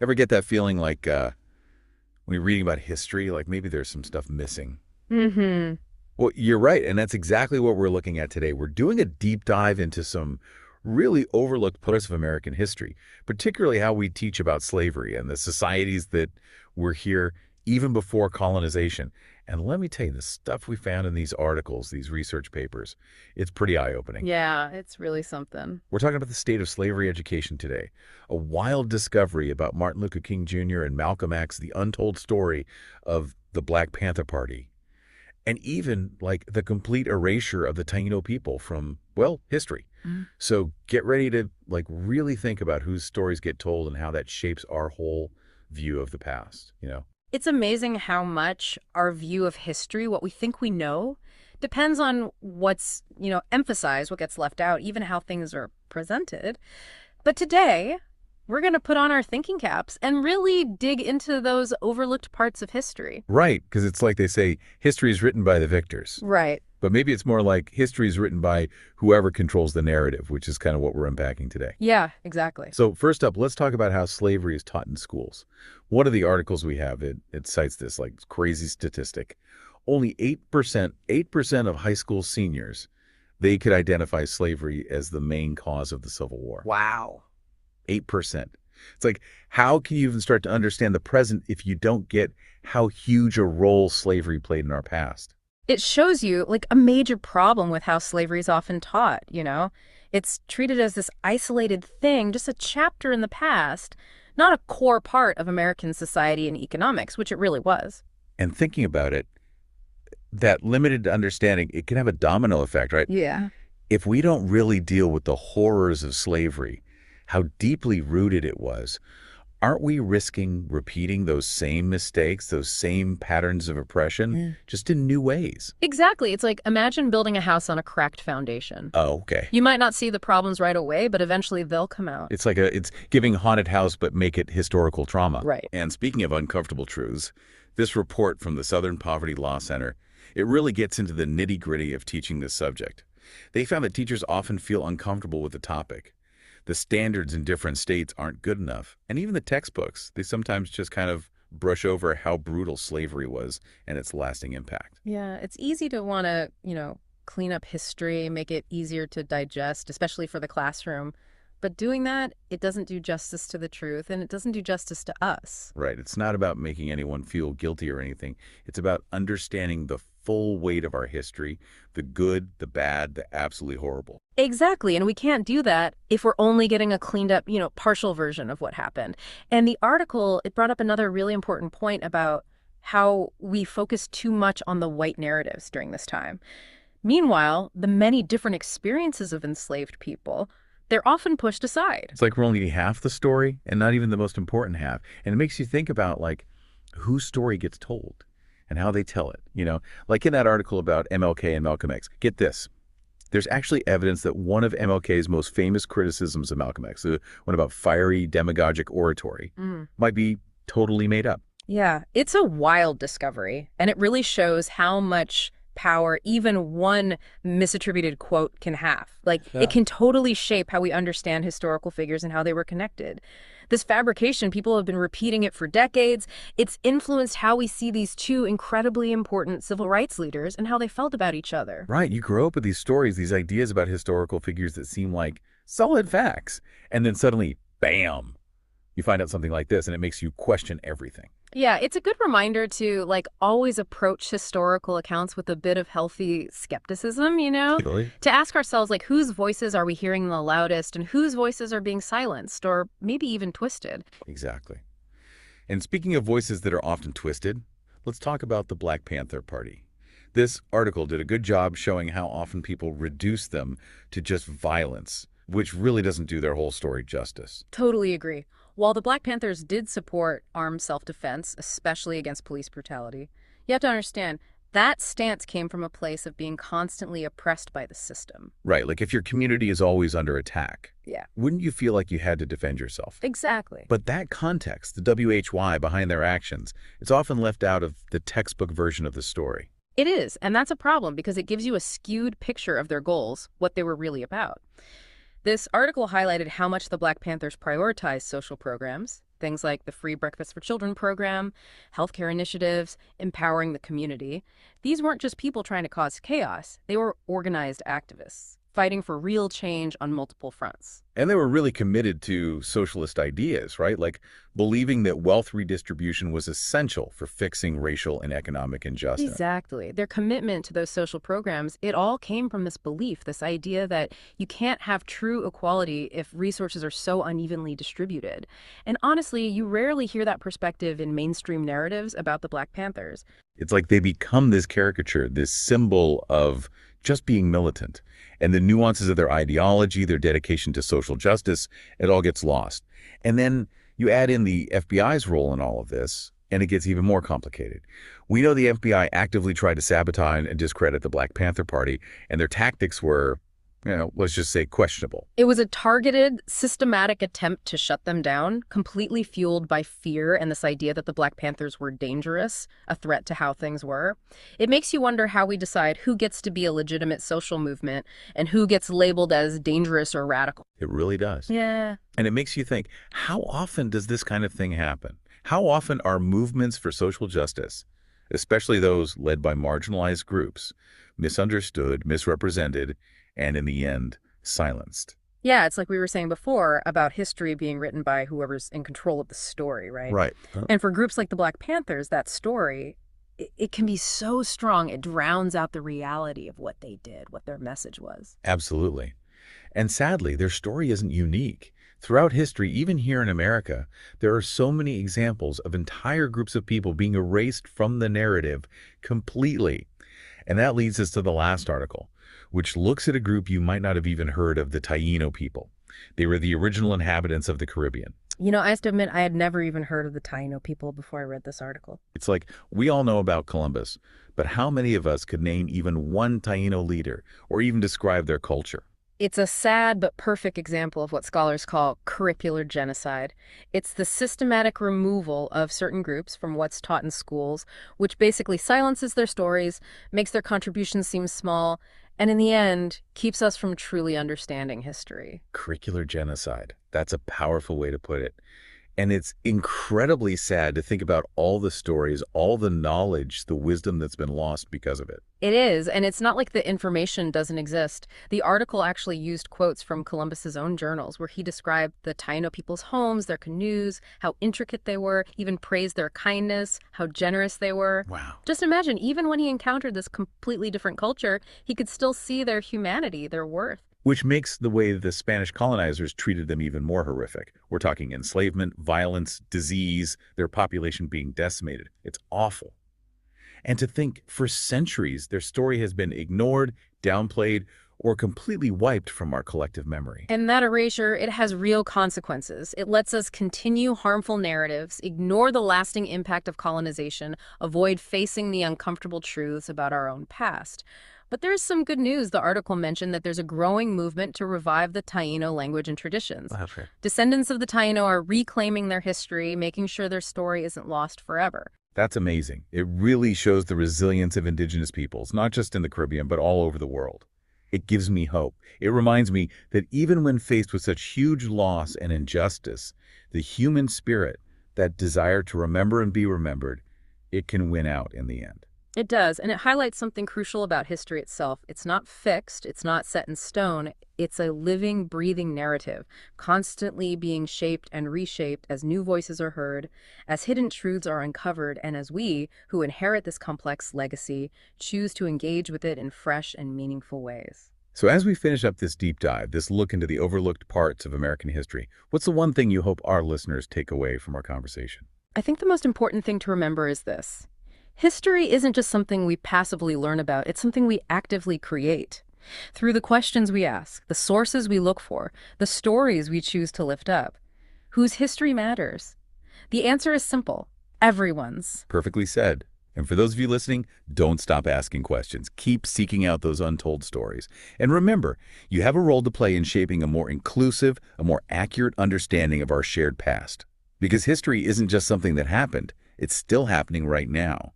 Ever get that feeling like when you're reading about history, like maybe there's some stuff missing? Mm-hmm. Well, you're right, and that's exactly what we're looking at today. We're doing a deep dive into some really overlooked parts of American history, particularly how we teach about slavery and the societies that were here even before colonization. And let me tell you, the stuff we found in these articles, these research papers, it's pretty eye-opening. Yeah, it's really something. We're talking about the state of slavery education today, a wild discovery about Martin Luther King Jr. and Malcolm X, the untold story of the Black Panther Party, and even like the complete erasure of the Taino people from, well, history. Mm. So get ready to like really think about whose stories get told and how that shapes our whole view of the past. It's amazing how much our view of history, what we think we know, depends on what's, emphasized, what gets left out, even how things are presented. But today, we're going to put on our thinking caps and really dig into those overlooked parts of history. Right, because it's like they say, history is written by the victors. Right. But maybe it's more like history is written by whoever controls the narrative, which is kind of what we're unpacking today. Yeah, exactly. So first up, let's talk about how slavery is taught in schools. One of the articles we have, it cites this like crazy statistic. Only 8% of high school seniors, they could identify slavery as the main cause of the Civil War. Wow. 8%. It's like, how can you even start to understand the present if you don't get how huge a role slavery played in our past? It shows you like a major problem with how slavery is often taught. It's treated as this isolated thing, just a chapter in the past, not a core part of American society and economics, which it really was. And thinking about it, that limited understanding, it can have a domino effect, right? Yeah. If we don't really deal with the horrors of slavery, how deeply rooted it was, aren't we risking repeating those same mistakes, those same patterns of oppression, Mm. just in new ways? Exactly. It's like imagine building a house on a cracked foundation. Oh, okay. You might not see the problems right away, but eventually they'll come out. It's giving haunted house, but make it historical trauma. Right. And speaking of uncomfortable truths, this report from the Southern Poverty Law Center, it really gets into the nitty-gritty of teaching this subject. They found that teachers often feel uncomfortable with the topic. The standards in different states aren't good enough. And even the textbooks, they sometimes just kind of brush over how brutal slavery was and its lasting impact. Yeah, it's easy to want to, clean up history, make it easier to digest, especially for the classroom. But doing that, it doesn't do justice to the truth, and it doesn't do justice to us. Right. It's not about making anyone feel guilty or anything. It's about understanding the full weight of our history, the good, the bad, the absolutely horrible. Exactly, and we can't do that if we're only getting a cleaned up, partial version of what happened. And the article, it brought up another really important point about how we focus too much on the white narratives during this time. Meanwhile, the many different experiences of enslaved people, they're often pushed aside. It's like we're only half the story and not even the most important half. And it makes you think about like whose story gets told and how they tell it. Like in that article about MLK and Malcolm X. Get this. There's actually evidence that one of MLK's most famous criticisms of Malcolm X, the one about fiery demagogic oratory, might be totally made up. Yeah, it's a wild discovery, and it really shows how much power even one misattributed quote can have. Like, Yeah. it can totally shape how we understand historical figures and how they were connected. This fabrication, people have been repeating it for decades. It's influenced how we see these two incredibly important civil rights leaders and how they felt about each other. Right. You grow up with these stories, these ideas about historical figures that seem like solid facts. And then suddenly, bam, you find out something like this and it makes you question everything. Yeah, it's a good reminder to always approach historical accounts with a bit of healthy skepticism. Really? To ask ourselves whose voices are we hearing the loudest and whose voices are being silenced or maybe even twisted. Exactly. And speaking of voices that are often twisted, let's talk about the Black Panther Party. This article did a good job showing how often people reduce them to just violence, which really doesn't do their whole story justice. Totally agree. While the Black Panthers did support armed self-defense, especially against police brutality, you have to understand that stance came from a place of being constantly oppressed by the system. Right, like if your community is always under attack, Yeah, wouldn't you feel like you had to defend yourself? exactly. But that context, the WHY behind their actions, it's often left out of the textbook version of the story. It is, and that's a problem because it gives you a skewed picture of their goals, what they were really about. This article highlighted how much the Black Panthers prioritized social programs, Things like the Free Breakfast for Children program, healthcare initiatives, empowering the community. These weren't just people trying to cause chaos. They were organized activists, fighting for real change on multiple fronts. And they were really committed to socialist ideas, right? Like believing that wealth redistribution was essential for fixing racial and economic injustice. Exactly. Their commitment to those social programs, it all came from this belief, this idea that you can't have true equality if resources are so unevenly distributed. And honestly, you rarely hear that perspective in mainstream narratives about the Black Panthers. It's like they become this caricature, this symbol of just being militant. And the nuances of their ideology, their dedication to social justice, it all gets lost. And then you add in the FBI's role in all of this, and it gets even more complicated. We know the FBI actively tried to sabotage and discredit the Black Panther Party, and their tactics were, let's just say questionable. It was a targeted, systematic attempt to shut them down, completely fueled by fear and this idea that the Black Panthers were dangerous, a threat to how things were. It makes you wonder how we decide who gets to be a legitimate social movement and who gets labeled as dangerous or radical. It really does. Yeah. And it makes you think, how often does this kind of thing happen? How often are movements for social justice, especially those led by marginalized groups, misunderstood, misrepresented, and in the end, silenced? Yeah, it's like we were saying before about history being written by whoever's in control of the story, right? Right. And for groups like the Black Panthers, that story, it can be so strong, it drowns out the reality of what they did, what their message was. Absolutely. And sadly, their story isn't unique. Throughout history, even here in America, there are so many examples of entire groups of people being erased from the narrative completely. And that leads us to the last article, which looks at a group you might not have even heard of, the Taino people. They were the original inhabitants of the Caribbean. You know, I have to admit, I had never even heard of the Taino people before I read this article. It's like, we all know about Columbus, but how many of us could name even one Taino leader or even describe their culture? It's a sad but perfect example of what scholars call curricular genocide. It's the systematic removal of certain groups from what's taught in schools, which basically silences their stories, makes their contributions seem small, and in the end, keeps us from truly understanding history. Curricular genocide. That's a powerful way to put it. And it's incredibly sad to think about all the stories, all the knowledge, the wisdom that's been lost because of it. It is, and it's not like the information doesn't exist. The article actually used quotes from Columbus's own journals where he described the Taino people's homes, their canoes, how intricate they were, even praised their kindness, how generous they were. Wow. Just imagine, even when he encountered this completely different culture, he could still see their humanity, their worth. Which makes the way the Spanish colonizers treated them even more horrific. We're talking enslavement, violence, disease, their population being decimated. It's awful. And to think, for centuries, their story has been ignored, downplayed, or completely wiped from our collective memory. And that erasure, it has real consequences. It lets us continue harmful narratives, ignore the lasting impact of colonization, avoid facing the uncomfortable truths about our own past. But there's some good news. The article mentioned that there's a growing movement to revive the Taino language and traditions. Okay. Descendants of the Taino are reclaiming their history, making sure their story isn't lost forever. That's amazing. It really shows the resilience of indigenous peoples, not just in the Caribbean, but all over the world. It gives me hope. It reminds me that even when faced with such huge loss and injustice, the human spirit, that desire to remember and be remembered, it can win out in the end. It does, and it highlights something crucial about history itself. It's not fixed, it's not set in stone, it's a living, breathing narrative, constantly being shaped and reshaped as new voices are heard, as hidden truths are uncovered, and as we, who inherit this complex legacy, choose to engage with it in fresh and meaningful ways. So as we finish up this deep dive, this look into the overlooked parts of American history, what's the one thing you hope our listeners take away from our conversation? I think the most important thing to remember is this. History isn't just something we passively learn about, it's something we actively create. Through the questions we ask, the sources we look for, the stories we choose to lift up. Whose history matters? The answer is simple. Everyone's. Perfectly said. And for those of you listening, don't stop asking questions. Keep seeking out those untold stories. And remember, you have a role to play in shaping a more inclusive, a more accurate understanding of our shared past. Because history isn't just something that happened, it's still happening right now.